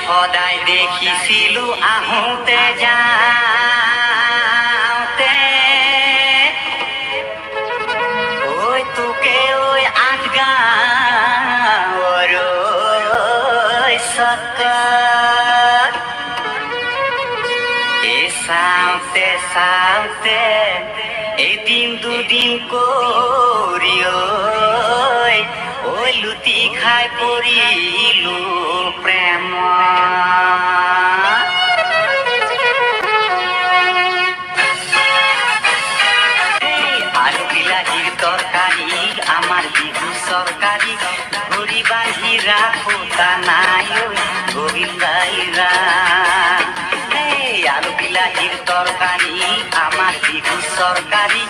সদায় দেখিছিলো আহোঁতে যাওঁতে ঐ তোকে ঐ আঠগাঁৱৰ চকত চাওঁতে চাওঁতে এদিন দুদিন কৰি ঐ লুটি খাই পৰিলো প্ৰেমত। আলু বিলাহীৰ তৰকাৰী আমাৰ বিহু চৰকাৰী ধৰি বান্ধি ৰাখোতা নাই গোবিন্দাইৰা। আলু বিলাহীৰ তৰকাৰি আমাৰ বিহু সৰকাৰি